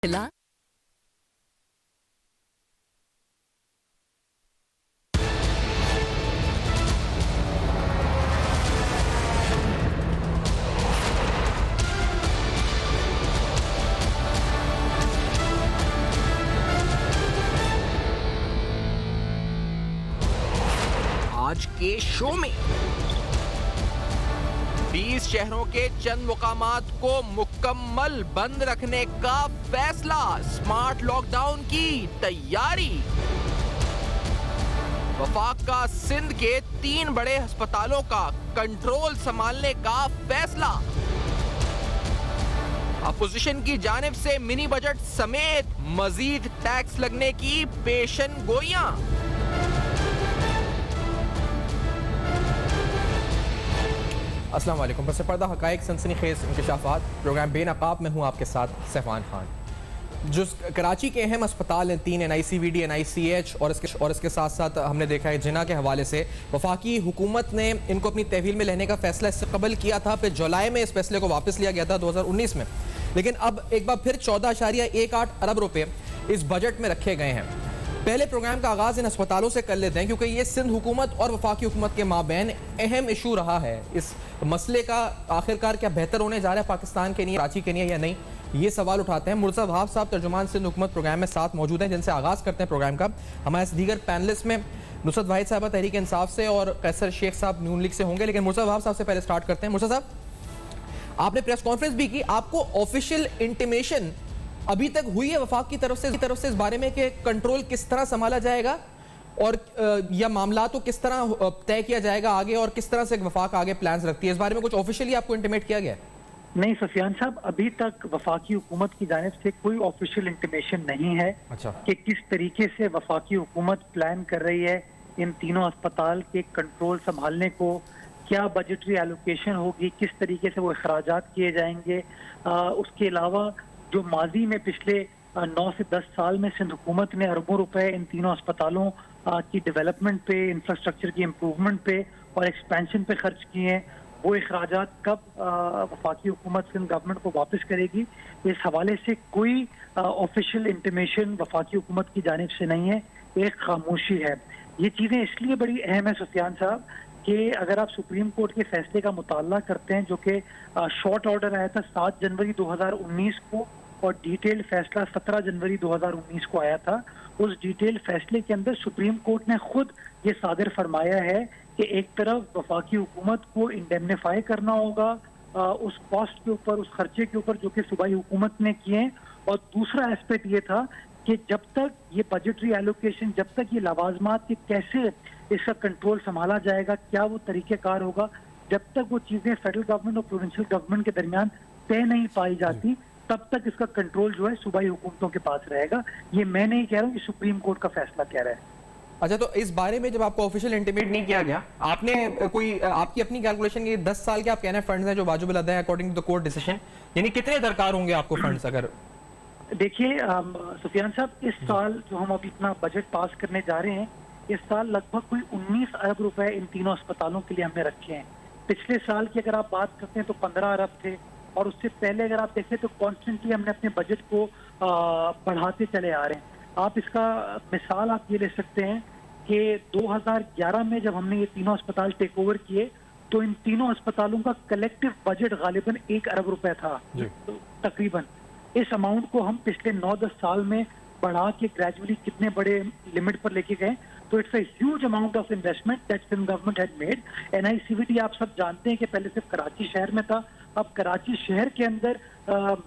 खिला। आज के शो में 20 शहरों के चंद मुकामात को मुकम्मल बंद रखने का फैसला, स्मार्ट लॉकडाउन की तैयारी, वफाक का सिंध के 3 बड़े अस्पतालों का कंट्रोल संभालने का फैसला, अपोजिशन की जानिब से मिनी बजट समेत मजीद टैक्स लगने की पेशन गोइयां। अस्सलाम वालेकुम। बस पर्दा हक़ाइक़ सनसनीखेज़ इंकशाफात प्रोग्राम बेनकाब में हूँ आपके साथ सैफान खान। जो कराची के अहम अस्पताल हैं 3 NICVD NICH और इसके साथ साथ हमने देखा है जिना के हवाले से वफाकी हुकूमत ने इनको अपनी तहवील में लेने का फैसला इससे कबल किया था, फिर जुलाई में इस फैसले को वापस लिया गया था 2019 में, लेकिन अब एक बार फिर 14.18 अरब रुपये इस बजट में रखे गए हैं। पहले प्रोग्राम का आगाज इन अस्पतालों से कर लेते हैं क्योंकि ये सिंध हुकूमत और वफाकी हुकूमत के माबैन अहम इशू रहा है। इस मसले का आखिरकार क्या बेहतर होने जा रहा है पाकिस्तान के लिए, कराची के लिए या नहीं, ये सवाल उठाते हैं। मुर्तज़ा वहाब साहब तर्जुमान सिंध हुकूमत प्रोग्राम में साथ मौजूद हैं, जिनसे आगाज़ करते हैं प्रोग्राम का। हमारे दीगर पैनलिस्ट में नुसरत वाहिद साहब तहरीक इंसाफ से और कैसर शेख साहब नून लीग से होंगे, लेकिन मुर्तज़ा वहाब साहब से पहले स्टार्ट करते हैं। मुर्तज़ा साहब, आपने प्रेस कॉन्फ्रेंस भी की, आपको ऑफिशियल इंटीमेशन अभी तक हुई है वफाक की तरफ से इस बारे में कि कंट्रोल किस तरह संभाला जाएगा और या मामला तो किस तरह तय किया जाएगा आगे, और किस तरह से वफाक आगे प्लान्स रखती है, इस बारे में कुछ ऑफिशियली आपको इंटीमेट किया गया है? नहीं सफियान साहब, अभी तक वफाकी हुकूमत की जानिब से कोई ऑफिशियल इंटीमेशन नहीं है। अच्छा। कि किस तरीके से वफाकी हुकूमत प्लान कर रही है इन तीनों अस्पताल के कंट्रोल संभालने को, क्या बजटरी एलोकेशन होगी, किस तरीके से वो अखराजात किए जाएंगे। उसके अलावा जो माजी में पिछले 9 से 10 साल में सिंध हुकूमत ने अरबों रुपए इन तीनों अस्पतालों की डेवलपमेंट पे, इंफ्रास्ट्रक्चर की इम्प्रूवमेंट पे और एक्सपेंशन पे खर्च किए हैं, वो अखराजात कब वफाकी हुकूमत सिंध गवर्नमेंट को वापस करेगी, इस हवाले से कोई ऑफिशियल इंटीमेशन वफाकी हुकूमत की जानिब से नहीं है, एक खामोशी है। ये चीज़ें इसलिए बड़ी अहम है सुफियान साहब कि अगर आप सुप्रीम कोर्ट के फैसले का मुताला करते हैं, जो कि शॉर्ट ऑर्डर आया था 7 जनवरी 2019 को और डिटेल्ड फैसला 17 जनवरी 2019 को आया था, उस डिटेल्ड फैसले के अंदर सुप्रीम कोर्ट ने खुद ये सादिर फरमाया है कि एक तरफ वफाकी हुकूमत को इंडेमनीफाई करना होगा उस कॉस्ट के ऊपर, उस खर्चे के ऊपर जो कि सूबाई हुकूमत ने किए, और दूसरा एस्पेक्ट ये था कि जब तक ये बजटरी एलोकेशन, जब तक ये लवाजमात के कैसे इसका कंट्रोल संभाला जाएगा, क्या वो तरीक़ेकार होगा, जब तक वो चीज़ें फेडरल गवर्नमेंट और प्रोविंशियल गवर्नमेंट के दरमियान तय नहीं पाई जाती, तब तक इसका कंट्रोल जो है सूबाई हुकूमतों के पास रहेगा। ये मैं नहीं कह रहा हूँ, कि सुप्रीम कोर्ट का फैसला कह रहा है। अच्छा, तो इस बारे में जब आपको ऑफिशियल इंटीमेट नहीं किया गया, आपने कोई आपकी अपनी कैलकुलेशन की 10 साल के आप कहना फंड्स हैं जो वाजिब अदा है according to the court decision, यानी कितने दरकार होंगे आपको फंड्स? अगर देखिए सुफियान साहब, इस साल जो हम अभी इतना बजट पास करने जा रहे हैं, इस साल लगभग कोई 19 अरब रुपए इन तीनों अस्पतालों के लिए हमने रखे हैं। पिछले साल की अगर आप बात करते हैं तो 15 अरब थे, और उससे पहले अगर आप देखें तो कॉन्स्टेंटली हमने अपने बजट को बढ़ाते चले आ रहे हैं। आप इसका मिसाल आप ये ले सकते हैं कि 2011 में जब हमने ये तीनों अस्पताल टेक ओवर किए, तो इन तीनों अस्पतालों का कलेक्टिव बजट गालिबन 1 अरब रुपए था तकरीबन। इस अमाउंट को हम पिछले 9-10 साल में बढ़ा के ग्रेजुअली कितने बड़े लिमिट पर लेके गए, तो it's a huge amount of investment that Sindh government had made. NICVD आप सब जानते हैं कि पहले सिर्फ कराची शहर में था, अब कराची शहर के अंदर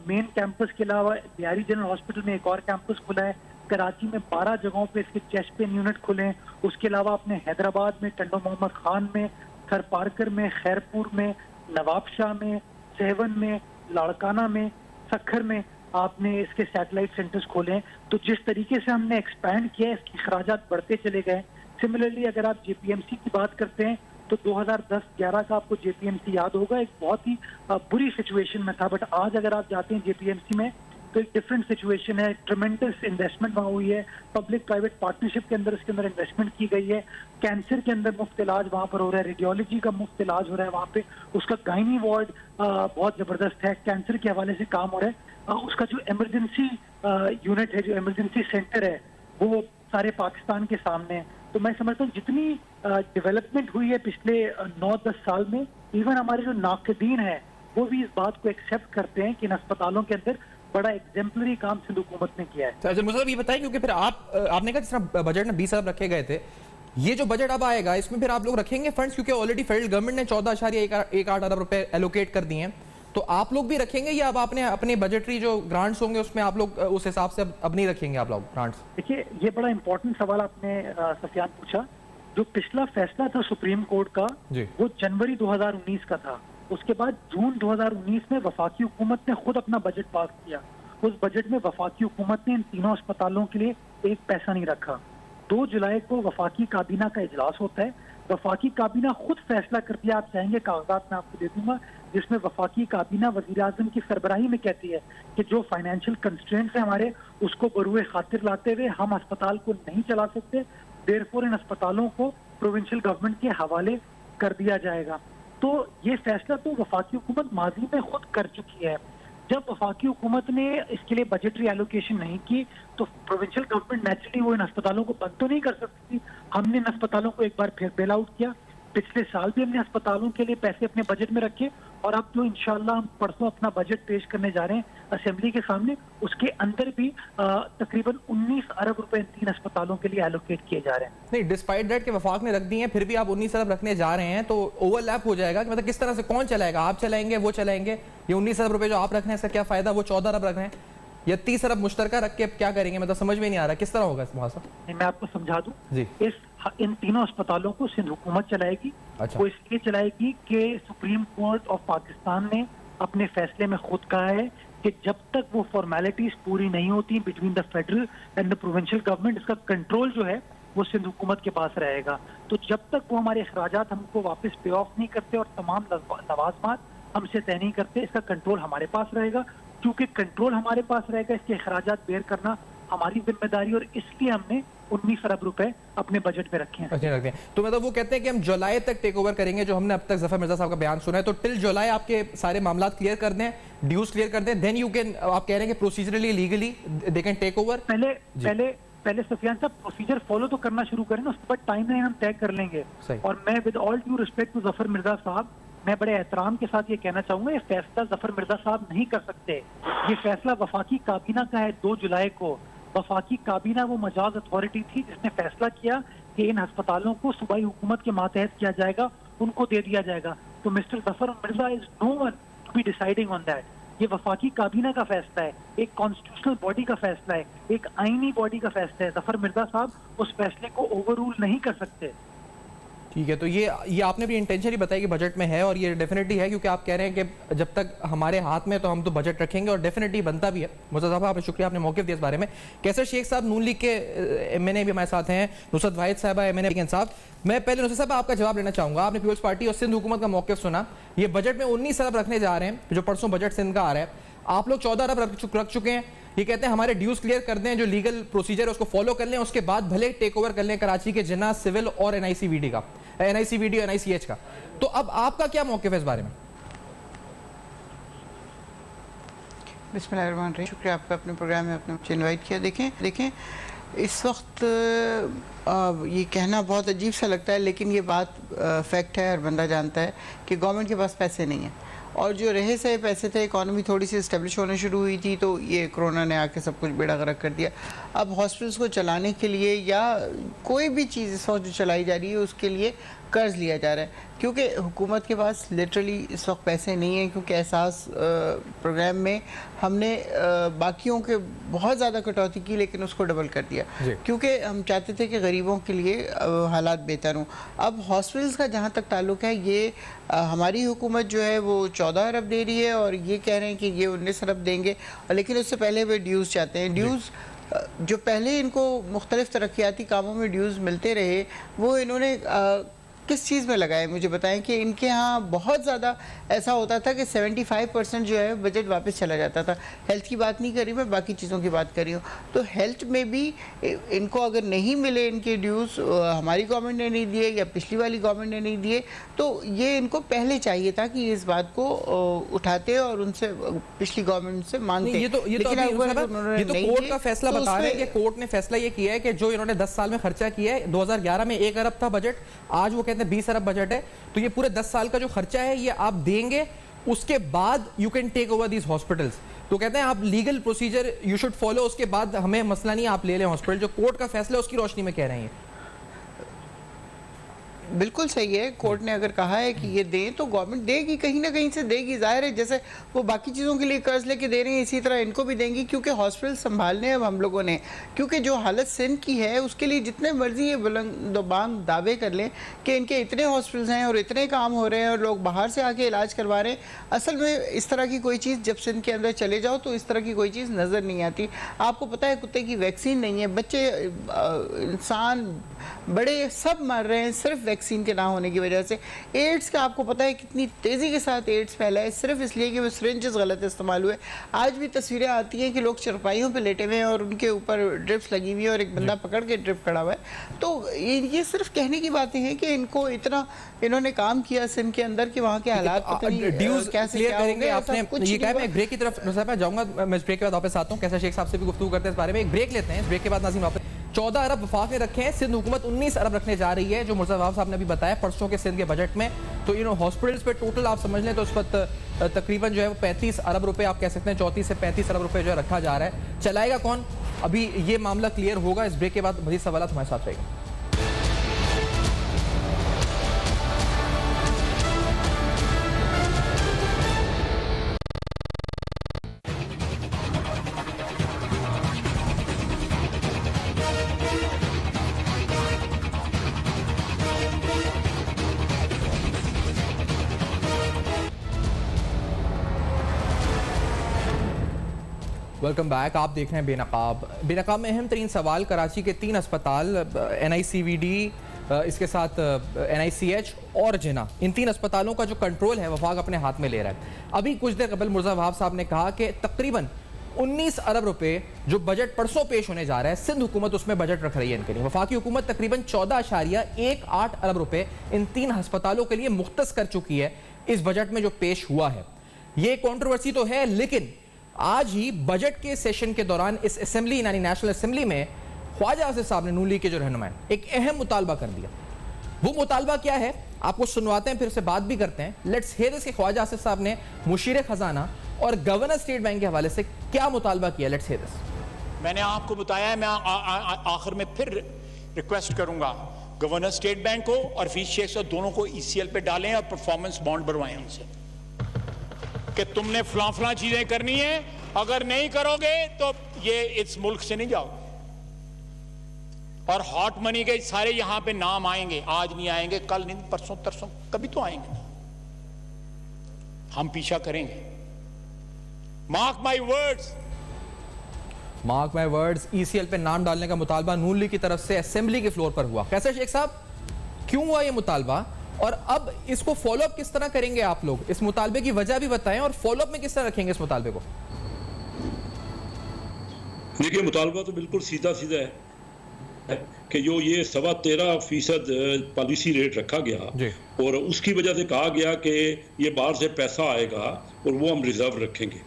मेन कैंपस के अलावा बिहारी जनरल हॉस्पिटल में एक और कैंपस खुला है, कराची में 12 जगहों पे इसके चेस्ट पेन यूनिट खुले हैं, उसके अलावा अपने हैदराबाद में, टंडो मोहम्मद खान में, थर पार्कर में, खैरपुर में, नवाबशाह में, सेवन में, लाड़काना में, सखर में आपने इसके सैटेलाइट सेंटर्स खोले हैं। तो जिस तरीके से हमने एक्सपैंड किया है, इसके खराजात बढ़ते चले गए। सिमिलरली अगर आप JPMC की बात करते हैं तो 2010-11 का आपको JPMC याद होगा, एक बहुत ही बुरी सिचुएशन में था, बट आज अगर आप जाते हैं JPMC में तो एक डिफरेंट सिचुएशन है। ट्रेमेंडस इन्वेस्टमेंट वहाँ हुई है, पब्लिक प्राइवेट पार्टनरशिप के अंदर इसके अंदर इन्वेस्टमेंट की गई है, कैंसर के अंदर मुफ्त इलाज वहाँ पर हो रहा है, रेडियोलॉजी का मुफ्त इलाज हो रहा है वहाँ पे, उसका गायनी वार्ड बहुत जबरदस्त है, कैंसर के हवाले से काम हो रहा है। उसका जो इमरजेंसी यूनिट है, जो इमरजेंसी सेंटर है, वो सारे पाकिस्तान के सामने है। तो मैं समझता हूँ जितनी डेवलपमेंट हुई है पिछले 9-10 साल में, इवन हमारे जो नाक़दीन है वो भी इस बात को एक्सेप्ट करते हैं कि इन अस्पतालों के अंदर बड़ा एग्जेम्पलरी काम सिंध हुकूमत ने किया है। अच्छा मुझे ये बताइए, क्योंकि फिर आपने कहा जिस तरह बजट में 20 अरब रखे गए थे, ये जो बजट अब आएगा इसमें फिर आप लोग रखेंगे फंड्स, क्योंकि ऑलरेडी फेडरल गवर्नमेंट ने 14.18 अरब रुपए एलोकेट कर दिए हैं, तो आप लोग भी रखेंगे या अब आपने अपने बजटरी जो ग्रांट्स होंगे उसमें आप लोग उस हिसाब से अब नहीं रखेंगे आप लोग ग्रांट्स? देखिए, ये बड़ा इंपॉर्टेंट सवाल आपने सफियान पूछा। जो पिछला फैसला था सुप्रीम कोर्ट का, वो जनवरी 2019 का था। उसके बाद जून 2019 में वफाकी हुकूमत ने खुद अपना बजट पास किया। उस बजट में वफाकी हुकूमत ने इन तीनों अस्पतालों के लिए एक पैसा नहीं रखा। 2 जुलाई को वफाकी काबीना का इजलास होता है। वफाकी काबीना खुद फैसला करती है, आप चाहेंगे कागजात में आपको दे दूंगा, जिसमें वफाकी काबीना वजीर आजम की सरबराही में कहती है कि जो फाइनेंशियल कंस्ट्रेंट्स हैं हमारे, उसको बरूए खातिर लाते हुए हम अस्पताल को नहीं चला सकते, देयरफॉर इन अस्पतालों को प्रोविंशियल गवर्नमेंट के हवाले कर दिया जाएगा। तो ये फैसला तो वफाकी हुकूमत माजी में खुद कर चुकी है। जब वफाकी हुकूमत ने इसके लिए बजटरी एलोकेशन नहीं की, तो प्रोविंशियल गवर्नमेंट नेचुरली वो इन अस्पतालों को बंद तो नहीं कर सकती। हमने इन अस्पतालों को एक बार फिर बेल आउट किया। पिछले साल भी हमने अस्पतालों के लिए पैसे अपने बजट में रखे, और अब जो इंशाल्लाह हम परसों अपना बजट पेश करने जा रहे हैं असेंबली के सामने, उसके अंदर भी तकरीबन 19 अरब रुपए इन 3 अस्पतालों के लिए एलोकेट किए जा रहे हैं। नहीं, डिस्पाइट दैट के वफाक ने रख दी है, फिर भी आप 19 अरब रखने जा रहे हैं, तो ओवरलैप हो जाएगा कि मतलब किस तरह से कौन चलाएगा? आप चलाएंगे, वो चलाएंगे? ये 19 अरब रुपए जो आप रख रहे हैं इसका क्या फायदा? वो 14 अरब रख रहे हैं या 30 अरब मुश्तरका रख के क्या करेंगे? मतलब समझ में नहीं आ रहा किस तरह होगा इस मुहासा। मैं आपको समझा दूं जी। इन तीनों अस्पतालों को सिंध हुकूमत चलाएगी। अच्छा। वो इसलिए चलाएगी कि सुप्रीम कोर्ट ऑफ पाकिस्तान ने अपने फैसले में खुद कहा है कि जब तक वो फॉर्मेलिटीज पूरी नहीं होती between the federal and the provincial government, इसका कंट्रोल जो है वो सिंध हुकूमत के पास रहेगा। तो जब तक वो हमारे अखराजात हमको वापस पे ऑफ नहीं करते और तमाम लवाजमात हमसे तय नहीं करते, इसका कंट्रोल हमारे पास रहेगा। क्योंकि कंट्रोल हमारे पास रहेगा, इसके अखराजात बेयर करना हमारी जिम्मेदारी, और इसलिए हमने 19 अरब रुपए अपने बजट में रखे हैं। रखते हैं। तो मतलब वो कहते हैं कि हम जुलाई तक टेक ओवर करेंगे, जो हमने अब तक जफर मिर्जा साहब का बयान सुना है, तो टिल जुलाई आपके सारे मामला क्लियर कर दें, ड्यूज क्लियर कर दें, देन यू कैन, आप कह रहे हैं कि procedurally legally they can take over. पहले सफियान साहब प्रोसीजर फॉलो तो करना शुरू करें ना, उसके बाद टाइम लाइन हम तय कर लेंगे। और मैं with all due respect to Zafar Mirza sahab, मैं बड़े एहतराम के साथ ये कहना चाहूंगा, ये फैसला जफर मिर्जा साहब नहीं कर सकते। ये फैसला वफाकी काबीना का है। 2 जुलाई को वफाकी काबीना वो मजाज अथॉरिटी थी जिसने फैसला किया कि इन अस्पतालों को सूबाई हुकूमत के मातहत किया जाएगा, उनको दे दिया जाएगा। तो mister Zafar Mirza is no one to be deciding on that. ये वफाकी काबीना का फैसला है, एक कॉन्स्टिट्यूशनल बॉडी का फैसला है, एक आईनी बॉडी का फैसला है। जफर मिर्जा साहब उस फैसले को ओवर रूल नहीं कर सकते। ठीक है, तो ये आपने भी इंटेंशन ही बताई कि बजट में है, और ये डेफिनेटली है, क्योंकि आप कह रहे हैं कि जब तक हमारे हाथ में तो हम तो बजट रखेंगे, और डेफिनेटली बनता भी है। मुर्तज़ा साहब, आपका शुक्रिया, आपने मौक़िफ़ दिया इस बारे में। कैसर शेख साहब नून लीग के MNA भी हमारे साथ हैं, नुसरत वाहिद साहबा MNA इंसाफ। मैं पहले नुसरत साहब आपका जवाब लेना चाहूँगा। आपने पीपल्स पार्टी और सिंध हुकूमत का मौक़िफ़ सुना, ये बजट में 19 अरब रखने जा रहे हैं, जो परसों बजट सिंध का आ रहा है। आप लोग 14 अरब रख चुके हैं। ये कहते हैं हमारे ड्यूज क्लियर कर दें, जो लीगल प्रोसीजर है उसको फॉलो कर लें, उसके बाद भले टेक ओवर कर लें कराची के जिन्ना सिविल और NICVD का, NICVD और NICH का। तो अब आपका क्या मौक़िफ़ है इस बारे में? बिस्मिल्लाहिर्रहमानिर्रहीम, शुक्रिया आपका अपने प्रोग्राम में अपने मुझे इन्वाइट किया। देखें इस वक्त ये कहना बहुत अजीब सा लगता है, लेकिन ये बात फैक्ट है, हर बंदा जानता है कि गवर्नमेंट के पास पैसे नहीं हैं, और जो रहे सहे पैसे थे, इकॉनमी थोड़ी सी इस्टेब्लिश होने शुरू हुई थी, तो ये कोरोना ने आके सब कुछ बेड़ा गर्क कर दिया। अब हॉस्पिटल्स को चलाने के लिए या कोई भी चीज़ इस वक्त जो चलाई जा रही है उसके लिए कर्ज लिया जा रहा है, क्योंकि हुकूमत के पास लिटरली इस वक्त पैसे नहीं हैं। क्योंकि एहसास प्रोग्राम में हमने बाकियों के बहुत ज़्यादा कटौती की, लेकिन उसको डबल कर दिया, क्योंकि हम चाहते थे कि गरीबों के लिए हालात बेहतर हों। अब हॉस्पिटल्स का जहाँ तक ताल्लुक़ है, ये हमारी हुकूमत जो है वो 14 अरब दे रही है, और ये कह रहे हैं कि ये 19 अरब देंगे, लेकिन उससे पहले वे ड्यूज़ चाहते हैं। ड्यूज़ जो पहले इनको मुख्तलिफ तरक्याती कामों में ड्यूज़ मिलते रहे, वो इन्होंने किस चीज़ में लगाए मुझे बताएं कि इनके यहाँ बहुत ज़्यादा ऐसा होता था कि 75% जो है बजट वापस चला जाता था। हेल्थ की बात नहीं कर रही मैं, बाकी चीज़ों की बात कर रही हूँ। तो हेल्थ में भी इनको अगर नहीं मिले इनके ड्यूज़, हमारी गवर्नमेंट ने नहीं दिए या पिछली वाली गवर्नमेंट ने नहीं दिए, तो ये इनको पहले चाहिए था कि इस बात को उठाते और उनसे पिछली गवर्नमेंट से मांगते। ये तो कोर्ट का फैसला बता रहे हैं कि कोर्ट ने फैसला ये किया है कि जो इन्होंने 10 साल में खर्चा किया है, 2011 में 1 अरब था बजट, आज वो कहते हैं 20 अरब बजट है, तो ये पूरे 10 साल का जो खर्चा है ये आप देंगे, उसके बाद you can take over these hospitals. तो कहते हैं आप legal procedure you should follow, उसके बाद हमें मसला नहीं, आप ले लें हॉस्पिटल। जो कोर्ट का फैसला है उसकी रोशनी में कह रहे हैं। बिल्कुल सही है, कोर्ट ने अगर कहा है कि ये दें तो गवर्नमेंट देगी, कहीं ना कहीं से देगी। जाहिर है जैसे वो बाकी चीज़ों के लिए कर्ज लेके दे रही हैं, इसी तरह इनको भी देंगी, क्योंकि हॉस्पिटल संभालने अब हम लोगों ने, क्योंकि जो हालत सिंध की है उसके लिए जितने मर्जी ये बुलंद दावे कर लें कि इनके इतने हॉस्पिटल्स हैं और इतने काम हो रहे हैं और लोग बाहर से आके इलाज करवा रहे हैं, असल में इस तरह की कोई चीज़ जब सिंध के अंदर चले जाओ तो इस तरह की कोई चीज़ नज़र नहीं आती। आपको पता है कुत्ते की वैक्सीन नहीं है, बच्चे, इंसान, बड़े सब मर रहे हैं सिर्फ वैक्सीन के ना होने की वजह से। एड्स का आपको पता है कितनी तेज़ी के साथ एड्स फैला है, सिर्फ इसलिए कि वो सिरिंजेस गलत इस्तेमाल हुए। आज भी तस्वीरें आती हैं कि लोग चरपाइयों पे लेटे हुए हैं और उनके ऊपर ड्रिप्स लगी हुई है और एक बंदा पकड़ के ड्रिप खड़ा हुआ है। तो ये सिर्फ कहने की बातें हैं कि इनको इतना इन्होंने काम किया सिंध के अंदर कि वहाँ के हालात ड्यूज क्लियर करेंगे। आपने ये कहा, मैं ब्रेक की तरफ जाऊंगा, मैं ब्रेक के बाद वापस आता हूँ, कैसा शेख साहब से भी गुफ्तगू करते हैं इस बारे में। एक ब्रेक लेते हैं, इस ब्रेक के बाद नाज़रीन वापस। 14 अरब वफाक ने रखे हैं, सिंध हुकूमत 19 अरब रखने जा रही है, जो मुर्तज़ा वहाब साहब ने भी बताया परसों के सिंध के बजट में। तो हॉस्पिटल्स पे टोटल आप समझ लें तो उस वक्त तकरीबन जो है वो 35 अरब रुपए आप कह सकते हैं, 34 से 35 अरब रुपए जो है रखा जा रहा है। चलाएगा कौन, अभी ये मामला क्लियर होगा। इस ब्रेक के बाद मज़ीद सवाल हमारे साथ रहेगा। Welcome back. आप देख रहे हैं बेनकाब में अहम तरीन सवाल। कराची के 3 अस्पताल NICVD, इसके साथ NICH और जिना, इन 3 अस्पतालों का जो कंट्रोल है वफाक अपने हाथ में ले रहा है। अभी कुछ देर कबल मुर्तज़ा वहाब साहब ने कहा कि तकरीबन 19 अरब रुपए जो बजट परसों पेश होने जा रहा है, सिंध हुकूमत उसमें बजट रख रही है इनके लिए। वफाकी हुकूमत तकरीबन 14.18 अरब रुपए इन 3 अस्पतालों के लिए मुख्तस कर चुकी है इस बजट में जो पेश हुआ है। ये कंट्रोवर्सी तो है, लेकिन आज ही बजट के सेशन के दौरान इस असेंबली यानी नेशनल असेंबली में ख्वाजा आसिफ साहब ने नून लीग के जो रहनुमा हैं एक अहम मुतालबा कर दिया। वो मुतालबा क्या है आपको सुनवाते हैं, फिर से बात भी करते हैं। लेट्स हियर दिस के ख्वाजा आसिफ साहब ने मुशीर खजाना और गवर्नर स्टेट बैंक के हवाले से क्या मुतालबा किया। Let's hear this. मैंने आपको बताया है, मैं आखिर में फिर रिक्वेस्ट करूंगा गवर्नर स्टेट बैंक को और फीस शेख से दोनों को ECL पे डालें और परफॉर्मेंस बॉन्ड बनवाएं उनसे कि तुमने फलां चीजें करनी है, अगर नहीं करोगे तो ये इस मुल्क से नहीं जाओगे। और हॉट मनी के सारे यहां पे नाम आएंगे, आज नहीं आएंगे, कल नहीं, परसों तरसों कभी तो आएंगे। हम पीछा करेंगे। मार्क माई वर्ड्स, ECL पे नाम डालने का मुतालबा नून लीग की तरफ से असेंबली के फ्लोर पर हुआ। कैसे शेख साहब, क्यों हुआ ये मुतालबा और अब इसको फॉलोअप किस तरह करेंगे आप लोग? इस मुतालबे की वजह भी बताएं और फॉलोअप में किस तरह रखेंगे इस मुतालबे को? देखिए, मुतालबा तो बिल्कुल सीधा है कि जो ये 13.25% पॉलिसी रेट रखा गया और उसकी वजह से कहा गया कि ये बाहर से पैसा आएगा और वो हम रिजर्व रखेंगे।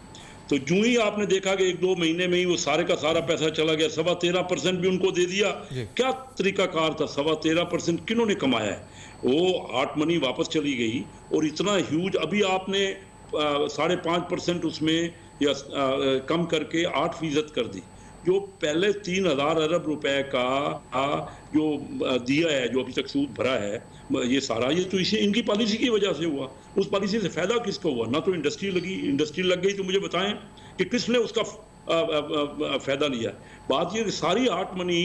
तो जो ही आपने देखा कि 1-2 महीने में ही वो सारे का सारा पैसा चला गया, 13.25% भी उनको दे दिया। क्या तरीकाकार था? 13.25% किन्होंने कमाया है? वो हॉट मनी वापस चली गई और इतना ह्यूज, अभी आपने 5.5% उसमें या कम करके 8% कर दी। जो पहले 3,000 अरब रुपए का जो दिया है, जो अभी तक सूद भरा है, ये सारा ये तो इसे इनकी पॉलिसी की वजह से हुआ। उस पॉलिसी से फायदा किसको हुआ? ना तो इंडस्ट्री लग गई। तो मुझे बताएं कि किसने उसका फायदा लिया। बात ये सारी हॉट मनी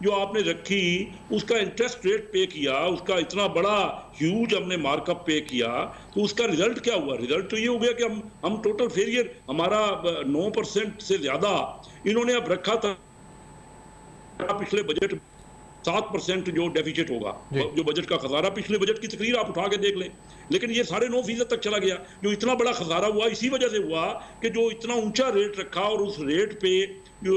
जो आपने रखी, उसका इंटरेस्ट रेट पे किया, उसका इतना बड़ा ह्यूज हमने मार्कअप पे किया, तो उसका रिजल्ट क्या हुआ? रिजल्ट तो ये हो गया कि हम टोटल फेलियर, हमारा 9% से ज्यादा इन्होंने अब रखा था पिछले बजट 7% जो डेफिसिट होगा, जो बजट का खसारा, पिछले बजट की तकरीर आप उठा के देख लें, लेकिन ये 9.5% तक चला गया। जो इतना बड़ा खसारा हुआ इसी वजह से हुआ कि जो इतना ऊंचा रेट रखा और उस रेट पे जो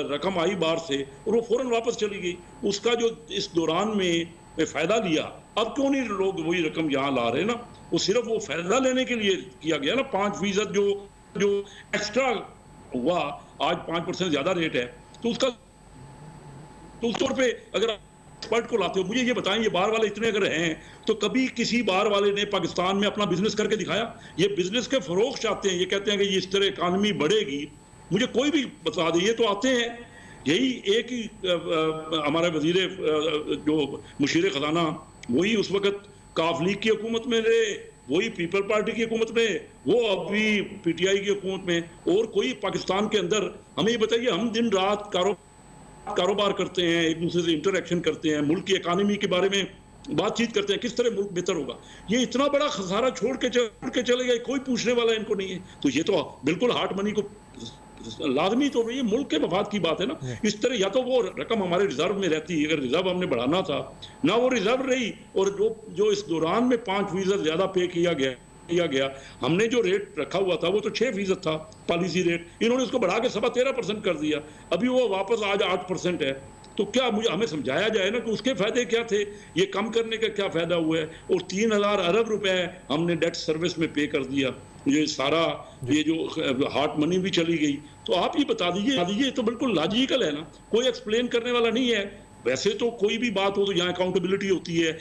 रकम आई बाहर से और वो फौरन वापस चली गई, उसका जो इस दौरान में फायदा लिया। अब क्यों नहीं लोग वही रकम यहाँ ला रहे ना, वो सिर्फ वो फायदा लेने के लिए किया गया ना। 5% जो एक्स्ट्रा हुआ, आज 5% ज्यादा रेट है, तो उसका तो उस तौर पे अगर एक्सपर्ट को लाते हो, मुझे ये बताएं, ये बाहर वाले इतने अगर हैं तो कभी किसी बाहर वाले ने पाकिस्तान में अपना बिजनेस करके दिखाया? ये बिजनेस के फरोग चाहते हैं, ये कहते हैं कि ये इस तरह इकानमी बढ़ेगी। मुझे कोई भी बता दे, ये तो आते हैं, यही एक ही हमारे वजीर जो मुशीर खजाना, वही उस वक्त काफ लीग की हुकूमत में रहे, वही पीपल पार्टी की हुकूमत में, वो अभी पीटीआई की हुकूमत में, और कोई पाकिस्तान के अंदर, हमें ये बताइए, हम दिन रात कारोबार करते हैं, एक दूसरे से इंटरेक्शन करते हैं, मुल्क की इकानमी के बारे में बातचीत करते हैं, किस तरह मुल्क बेहतर होगा। ये इतना बड़ा खसारा छोड़ के चले गए, कोई पूछने वाला इनको नहीं है। तो ये तो बिल्कुल हार्ड मनी को लाजमी तो नहीं है, मुल्क के मफाद की बात है ना। इस तरह या तो वो रकम हमारे रिजर्व में रहती, अगर रिजर्व हमने बढ़ाना था ना, वो रिजर्व रही, और जो इस दौरान में 5% ज्यादा पे किया गया, हमने जो रेट रखा हुआ था वो तो 6% था पॉलिसी रेट, इन्होंने उसको बढ़ा के 13.5% कर दिया, अभी वो वापस आज 8% है। तो क्या हमें समझाया जाए ना कि उसके फायदे क्या थे, ये कम करने का क्या फायदा हुआ है। और 3,000 अरब रुपए हमने डेट सर्विस में पे कर दिया, ये सारा ये जो हार्ड मनी भी चली गई। तो आप ये बता दीजिए, तो बिल्कुल लॉजिकल है ना, कोई एक्सप्लेन करने वाला नहीं है। वैसे तो कोई भी बात हो तो यहाँ अकाउंटेबिलिटी होती है,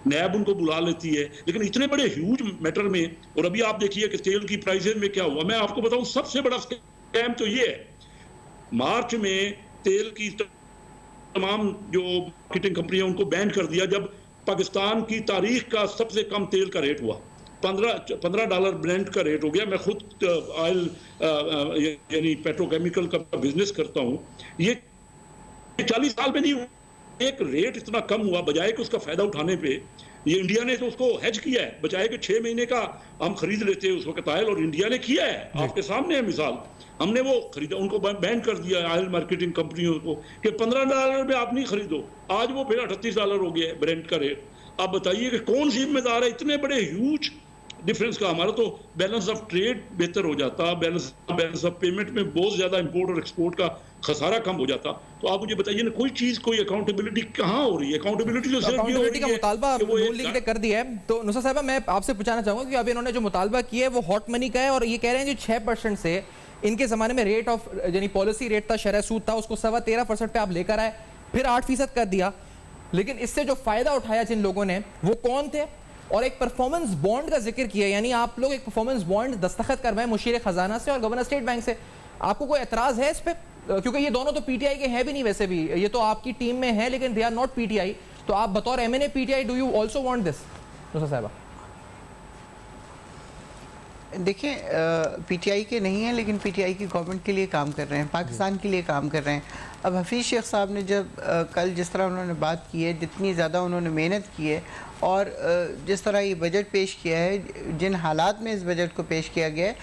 नैब उनको बुला लेती है, लेकिन इतने बड़े ह्यूज मैटर में, और अभी आप देखिए कि तेल की प्राइसेज में क्या हुआ। मैं आपको बताऊं, सबसे बड़ा स्कैम तो ये है, मार्च में तेल की तमाम जो मार्केटिंग कंपनियां, उनको बैन कर दिया, जब पाकिस्तान की तारीख का सबसे कम तेल का रेट हुआ, $15 ब्रेंट का रेट हो गया। मैं खुद ऑयल यानी पेट्रोकेमिकल का बिजनेस करता हूं, ये 40 साल में नहीं हुआ। एक रेट इतना कम हुआ, बजाय कि उसका फायदा उठाने पे, ये इंडिया ने तो उसको हेज किया है, बजाय कि 6 महीने का हम खरीद लेते हैं उस वक्त ऑयल, और इंडिया ने किया है, आपके सामने है मिसाल, हमने वो खरीदा, उनको बैन कर दिया ऑयल मार्केटिंग कंपनियों को कि $15 में आप नहीं खरीदो। आज वो फिर $38 हो गया है ब्रेंट का रेट। आप बताइए कि कौन जिम्मेदार है इतने बड़े ह्यूज डिफरेंस का। हमारा तो बैलेंस ऑफ ट्रेड बेहतर हो जाता, बैलेंस ऑफ पेमेंट में बहुत ज्यादा इंपोर्ट और एक्सपोर्ट का खसारा कम हो जाता। तो आप मुझे बताइए ना, कोई चीज, कोई अकाउंटेबिलिटी कहाँ हो रही है? अकाउंटेबिलिटी तो सिर्फ अकाउंटेबिलिटी का मुतालबा नून लीग ने कर दिया है। तो नुसरत साहब, मैं आपसे पूछना चाहूंगा कि अभी इन्होंने जो मुतालबा किया है वो हॉट मनी का है, और ये कह रहे हैं जो 6% से इनके जमाने में रेट ऑफ यानी पॉलिसी रेट था, शरह सूद था, उसको 13.25% पे आप लेकर आए, फिर 8% कर दिया। लेकिन इससे जो फायदा उठाया जिन लोगों ने, वो कौन थे? और एक परफॉर्मेंस बॉन्ड का जिक्र किया, यानी आप लोग एक परफॉर्मेंस बॉन्ड दस्तखत करवाएं मुशीर खजाना से और गवर्नर स्टेट बैंक से। आपको कोई एतराज है इस पे? क्योंकि ये दोनों तो पीटीआई के हैं भी नहीं, वैसे भी ये तो आपकी टीम में है, लेकिन दे आर नॉट पीटीआई। तो आप बतौर MNA PTI, do you also want this? Nusrat साहब देखिए, पीटीआई के नहीं है, लेकिन पीटीआई की गवर्नमेंट के लिए काम कर रहे हैं, पाकिस्तान के लिए काम कर रहे हैं। अब हफीज़ शेख साहब ने जब कल जिस तरह उन्होंने बात की है, जितनी ज़्यादा उन्होंने मेहनत की है, और जिस तरह ये बजट पेश किया है, जिन हालात में इस बजट को पेश किया गया है,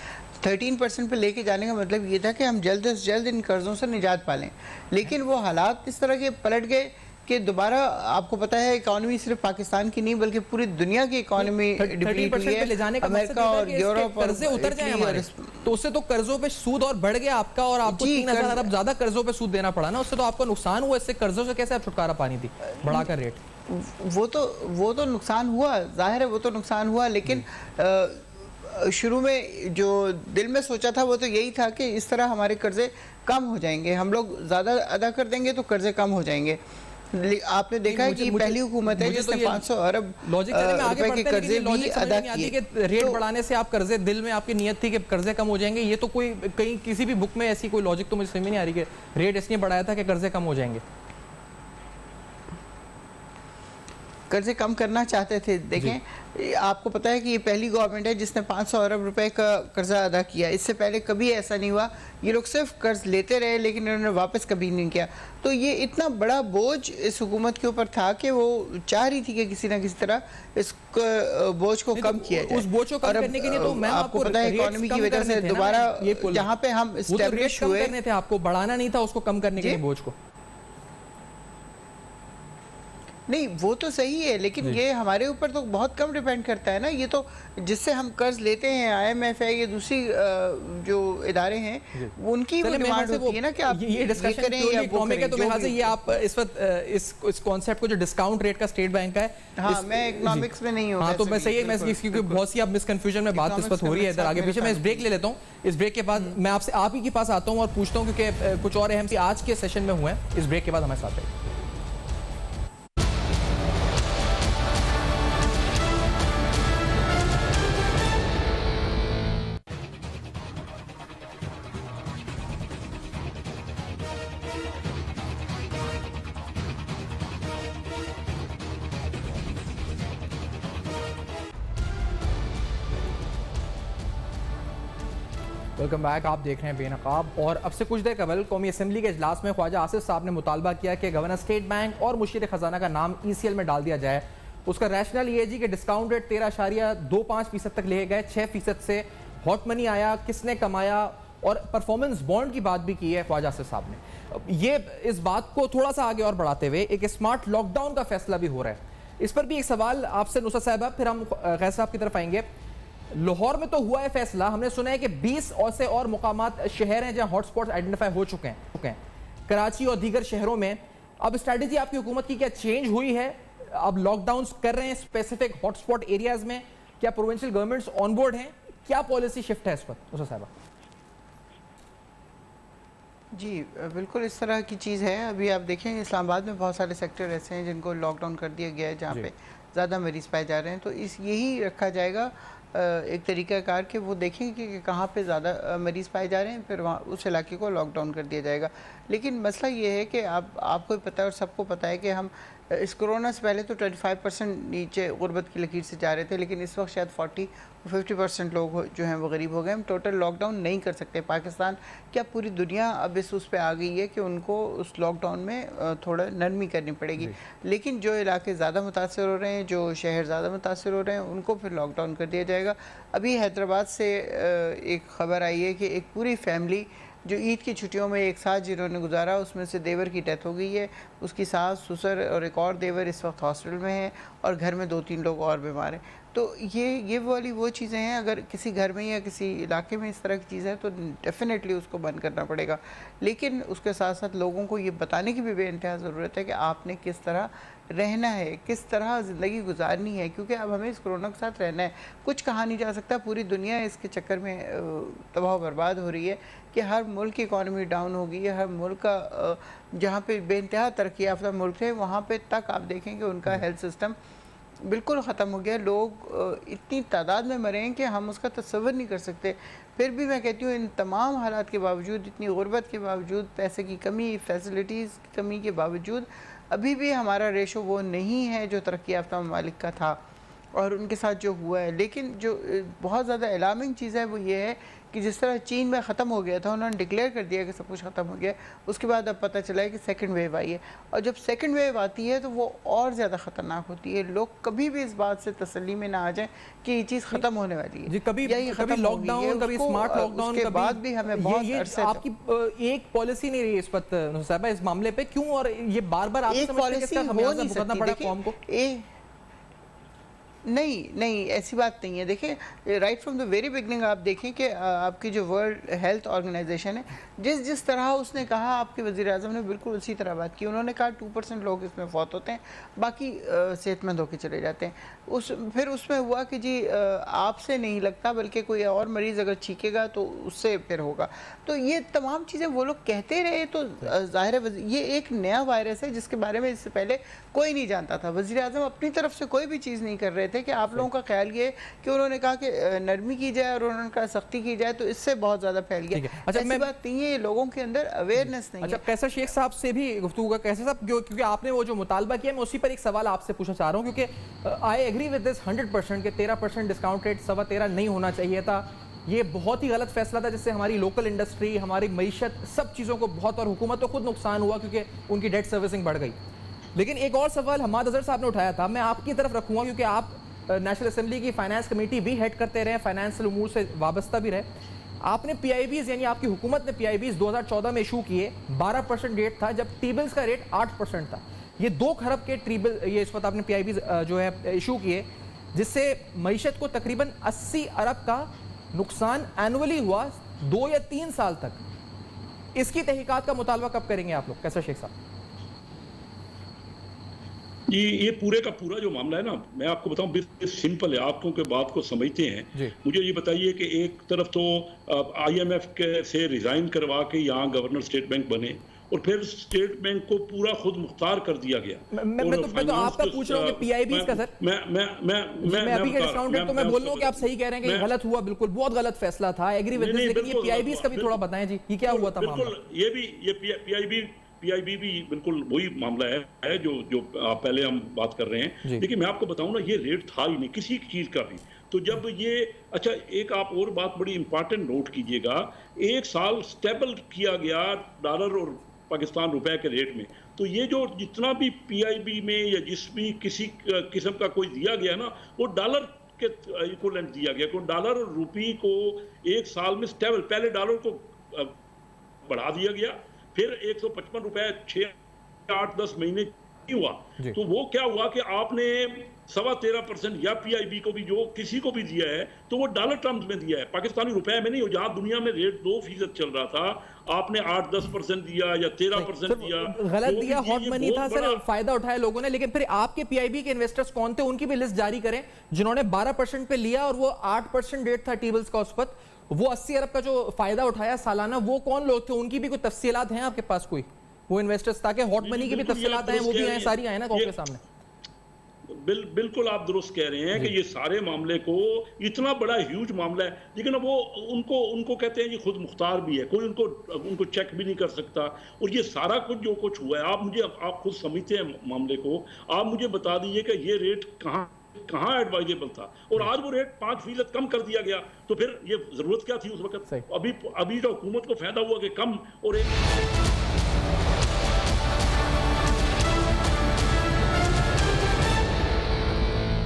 13% पे लेके जाने का मतलब ये था कि हम जल्द से जल्द इन कर्ज़ों से निजात पालें। लेकिन वो हालात इस तरह के पलट गए कि दोबारा, आपको पता है, इकॉनमी सिर्फ पाकिस्तान की नहीं बल्कि पूरी दुनिया की इकॉनमी डिप्लीट हुई है। अमेरिका और यूरोप और कर्जे उतर जाए हमारे, तो उससे तो कर्जों पे सूद और बढ़ गया आपका, और आपको 3,000 अरब ज्यादा कर्जों पे सूद देना पड़ा ना, उससे तो आपको नुकसान हुआ। इससे कर्जों से कैसे आप छुटकारा पानी थी बढ़ाकर रेट? वो तो नुकसान हुआ, जाहिर है वो तो नुकसान हुआ, लेकिन शुरू में जो दिल में सोचा था वो तो यही था कि इस तरह हमारे कर्जे कम हो जाएंगे, हम लोग ज़्यादा अदा कर देंगे तो कर्जे कम हो जाएंगे। आपने देखा है कि पहली हुकूमत है जिसने 500 अरब रुपए के कर्जे भी अदा किए। रेट बढ़ाने से आप कर्जे, दिल में आपकी नियत थी कि कर्जे कम हो जाएंगे, ये तो कोई कहीं किसी भी बुक में ऐसी कोई लॉजिक तो मुझे समझ नहीं आ रही कि रेट इसलिए बढ़ाया था कि कर्जे कम हो जाएंगे। कर्जे कम करना चाहते थे। देखें, आपको पता है कि ये पहली गवर्नमेंट है जिसने 500 अरब रुपए का कर्जा अदा किया। इससे पहले कभी ऐसा नहीं हुआ। ये लोग सिर्फ कर्ज लेते रहे, लेकिन इन्होंने वापस कभी नहीं किया। तो ये इतना बड़ा बोझ इस हुकूमत के ऊपर था कि वो चाह रही थी कि किसी ना किसी तरह इस बोझ को कम किया जाए। उस बोझ को कम करने के लिए तो मैम आपको पता है इकोनॉमी की वजह से दोबारा जहाँ पे हम एस्टेब्लिश हुए, आपको बढ़ाना नहीं था, उसको कम करने के लिए बोझ को। नहीं वो तो सही है, लेकिन ये हमारे ऊपर तो बहुत कम डिपेंड करता है ना। ये तो जिससे हम कर्ज लेते हैं, IMF है, ये दूसरी जो इदारे हैं उनकी वो डिमांड होती है ना कि आप ये डिस्कशन करें या वो करें। तो मेरे से ये आप इस वक्त इस कॉन्सेप्ट को जो डिस्काउंट रेट का स्टेट बैंक का है, हाँ मैं इकोनॉमिक्स में नहीं हूँ। हाँ तो मैं सही है, मैं क्योंकि बहुत सी आप मिसकंफ्यूजन में बात इस वक्त हो रही है इधर आगे पीछे। मैं इस ब्रेक ले लेता हूँ, इस ब्रेक के बाद मैं आपसे आप ही के पास आता हूँ और पूछता हूँ, क्योंकि कुछ और अहम आज के सेशन में हुए हैं। इस ब्रेक के बाद हमारे साथ रहिए। Welcome back. आप देख रहे हैं बेनकाब। और अब से कुछ देर कबल कौमी असम्बली के इजलास में ख्वाजा आसिफ साहब ने मुतालबा किया कि गवर्नर स्टेट बैंक और मुशीर खजाना का नाम ECL में डाल दिया जाए। उसका रैशनल ये है जी कि डिस्काउंट रेट 13.25% तक ले गए, 6% से हॉट मनी आया, किसने कमाया, और परफॉर्मेंस बॉन्ड की बात भी की है ख्वाजा आसिफ साहब ने। ये इस बात को थोड़ा सा आगे और बढ़ाते हुए एक स्मार्ट लॉकडाउन का फैसला भी हो रहा है। इस पर भी एक सवाल आपसे नुसरत साहब, फिर हम गैर साहब की तरफ आएंगे। लाहौर में तो हुआ है फैसला, हमने सुना है कि 20 और मुकामात शहर हैं जहां हॉटस्पॉट आइडेंटिफाई हो चुके हैं। कराची और दीगर शहरों में अब स्ट्रेटजी आपकी हुकूमत की क्या चेंज हुई है? अब लॉकडाउन कर रहे हैं स्पेसिफिक हॉटस्पॉट एरियाज में? क्या प्रोविंशियल गवर्नमेंट्स ऑन बोर्ड हैं? क्या पॉलिसी शिफ्ट है इस पर उस साहब? जी बिल्कुल इस तरह की चीज़ है। अभी आप देखें इस्लामाबाद में बहुत सारे सेक्टर ऐसे हैं जिनको लॉकडाउन कर दिया गया है, जहाँ पे ज़्यादा मरीज़ पाए जा रहे हैं। तो यही रखा जाएगा एक तरीक़ाकार कि वो देखेंगे कि कहाँ पे ज़्यादा मरीज़ पाए जा रहे हैं, फिर वहाँ उस इलाके को लॉकडाउन कर दिया जाएगा। लेकिन मसला ये है कि आपको पता है और सबको पता है कि हम इस कोरोना से पहले तो 25% नीचे गुर्बत की लकीर से जा रहे थे, लेकिन इस वक्त शायद 40-50% लोग जो हैं वो गरीब हो गए। हम टोटल लॉकडाउन नहीं कर सकते। पाकिस्तान क्या पूरी दुनिया अब उस पे आ गई है कि उनको उस लॉकडाउन में थोड़ा नरमी करनी पड़ेगी। लेकिन जो इलाके ज़्यादा मुतासर हो रहे हैं, जो शहर ज़्यादा मुतासर हो रहे हैं, उनको फिर लॉकडाउन कर दिया जाएगा। अभी हैदराबाद से एक ख़बर आई है कि एक पूरी फैमिली जो ईद की छुट्टियों में एक साथ जिन्होंने गुजारा, उसमें से देवर की डेथ हो गई है, उसकी सास ससुर और एक और देवर इस वक्त हॉस्पिटल में हैं और घर में 2-3 लोग और बीमार हैं। तो ये वाली वो चीज़ें हैं। अगर किसी घर में या किसी इलाके में इस तरह की चीज़ है तो डेफिनेटली उसको बंद करना पड़ेगा। लेकिन उसके साथ साथ लोगों को ये बताने की भी बेइंतहा ज़रूरत है कि आपने किस तरह रहना है, किस तरह ज़िंदगी गुजारनी है, क्योंकि अब हमें इस कोरोना के साथ रहना है। कुछ कहा नहीं जा सकता। पूरी दुनिया इसके चक्कर में तबाह बर्बाद हो रही है कि हर मुल्क की इकॉनमी डाउन हो गई है। हर मुल्क का जहाँ पे बेइंतहा तरक्की याफ्ता मुल्क थे वहाँ पे तक आप देखें कि उनका हेल्थ सिस्टम बिल्कुल ख़त्म हो गया। लोग इतनी तादाद में मरे हैं कि हम उसका तस्वर नहीं कर सकते। फिर भी मैं कहती हूँ इन तमाम हालात के बावजूद, इतनी गुर्बत के बावजूद, पैसे की कमी, फैसिलिटीज़ की कमी के बावजूद अभी भी हमारा रेशो वो नहीं है जो तरक्की याफ्ता ममालिक का था और उनके साथ जो हुआ है। लेकिन जो बहुत ज़्यादा अलार्मिंग चीज़ है वो ये है कि जिस तरह चीन में ख़त्म हो गया था, उन्होंने डिक्लेयर कर दिया कि सब कुछ ख़त्म हो गया, उसके बाद अब पता चला है कि सेकंड वेव आई है। और जब सेकंड वेव आती है तो वो और ज़्यादा ख़तरनाक होती है। लोग कभी भी इस बात से तसल्ली में ना आ जाए कि ये चीज़ ख़त्म होने वाली है। कभी लॉकडाउन, कभी स्मार्ट लॉकडाउन के बाद भी हमें बहुत अरसे आपकी एक पॉलिसी नहीं रही इस वक्त साहब इस मामले पे, क्यों? और ये बार-बार आप पॉलिसी हो नहीं सकती। नहीं ऐसी बात नहीं है। देखिए right from the very beginning आप देखें कि आपकी जो वर्ल्ड हेल्थ ऑर्गेनाइजेशन है, जिस तरह उसने कहा, आपके वज़ीर आज़म ने बिल्कुल उसी तरह बात की। उन्होंने कहा 2% लोग इसमें फौत होते हैं, बाकी सेहतमंद होकर चले जाते हैं। फिर उसमें हुआ कि जी आपसे नहीं लगता बल्कि कोई और मरीज़ अगर छीकेगा तो उससे फिर होगा। तो ये तमाम चीज़ें वो लोग कहते रहे। तो ज़ाहिर है ये एक नया वायरस है जिसके बारे में इससे पहले कोई नहीं जानता था। वज़ीर आज़म अपनी तरफ से कोई भी चीज़ नहीं कर रहे थे कि आप लोगों का ख्याल ये कि उन्होंने कहा कि नरमी की जाए और उन्होंने कहा सख्ती की जाए, तो इससे बहुत ज़्यादा फैल गया। अच्छा, ऐसी बात नहीं है, लोगों के अंदर अवेयरनेस नहीं है। अच्छा, कैसर शेख साहब से भी गुफ्तगू का, कैसर साहब क्योंकि आपने वो जो मुतालबा किया, मैं उसी पर एक सवाल आपसे पूछना चाह रहा हूँ, क्योंकि आई एग्री विद दिस 100% के 13% डिस्काउंट रेट 13.25 नहीं होना चाहिए था। ये बहुत ही गलत फैसला था जिससे हमारी लोकल इंडस्ट्री, हमारी मईशत, सब चीज़ों को बहुत, और हुकूमत को खुद नुकसान हुआ क्योंकि उनकी डेट सर्विसिंग बढ़ गई। लेकिन एक और सवाल हमाद अजहर साहब ने उठाया था, मैं आपकी तरफ रखूँगा क्योंकि आप नेशनल असेंबली की फाइनेंस कमेटी भी हेड करते रहे, फाइनेंशियल उमूर से वाबस्ता भी रहे। आपने PIBs यानी आपकी हुकूमत ने PIBs 2014 में इशू किए, 12% रेट था, जब टी बिल्स का रेट 8% था। ये 2 खरब के ट्रिबल ये इस वक्त आपने पीआईबी जो है इशू किए, जिससे मईशत को तकरीबन 80 अरब का नुकसान एनुअली हुआ 2 या 3 साल तक। इसकी तहकीकात का मुतालबा कब करेंगे आप लोग? कैसा शेख साहब? ये पूरे का पूरा जो मामला है ना, मैं आपको बताऊं बिल्कुल सिंपल है, आप क्योंकि बात को समझते हैं। मुझे ये बताइए कि एक तरफ तो IMF से रिजाइन करवा के यहाँ गवर्नर स्टेट बैंक बने और फिर स्टेट बैंक को पूरा खुद मुख्तार कर दिया गया। मैं तो आपका पूछ रहा हूँ कि पीआईबी का सर, मैं अभी के डिस्काउंट रेट तो मैं बोल रहा हूँ कि आप सही कह रहे हैं कि गलत हुआ, बिल्कुल बहुत गलत फैसला था, एग्री विद दिस, लेकिन ये पीआईबी का भी थोड़ा बताएं जी, ये क्या हुआ था मामला? ये पीआईबी भी बिल्कुल वही मामला है जो पहले हम बात कर रहे हैं। लेकिन मैं आपको बताऊं ना, ये रेट था ही नहीं किसी चीज का भी। तो जब ये अच्छा, एक आप और बात बड़ी इंपॉर्टेंट नोट कीजिएगा, 1 साल स्टेबल किया गया डॉलर और पाकिस्तान रुपए के रेट में। तो ये जो जितना भी पीआईबी में या जिस भी किसी किस्म का कोई दिया गया ना, वो डॉलर के इक्विवेलेंट दिया गया। क्योंकि डॉलर और रुपये को 1 साल में स्टेबल, पहले डॉलर को बढ़ा दिया गया, फिर 155 रुपए 6, 8, 10 महीने हुआ। तो वो क्या हुआ कि आपने 13.25% या पीआईबी को भी जो किसी को भी दिया है तो वो डॉलर टर्म्स में दिया है, पाकिस्तानी रुपए में नहीं। हो जहां दुनिया में रेट 2% चल रहा था, आपने 8-10% दिया या 13% दिया, गलत दिया, हॉट मनी था सर, फायदा उठाया लोगों ने। लेकिन फिर आपके पीआईबी के इन्वेस्टर्स कौन थे, उनकी भी लिस्ट जारी करें जिन्होंने 12% पे लिया और वो 8% रेट था टी-बिल्स का उस वक्त, वो 80 अरब का जो फायदा उठाया सालाना, वो कौन लोग थे? उनकी भी कोई तफसीलात हैं आपके पास कोई, वो इन्वेस्टर्स, ताकि हॉट मनी की भी तफसीलात हैं, वो भी आए, सारी आए ना कौन के सामने? बिल्कुल आप दुरुस्त कह रहे हैं कि ये सारे मामले को, इतना बड़ा ह्यूज मामला है, लेकिन वो उनको कहते हैं ये खुद मुख्तार भी है, कोई उनको चेक भी नहीं कर सकता। और ये सारा कुछ जो कुछ हुआ है, आप खुद समझते हैं मामले को, आप मुझे बता दीजिए कि ये रेट कहाँ एडवाइजेबल था, और आज वो रेट 5% कम कर दिया गया। तो फिर ये जरूरत क्या थी उस वक्त? अभी तो हुकूमत को फायदा हुआ कि कम, और एक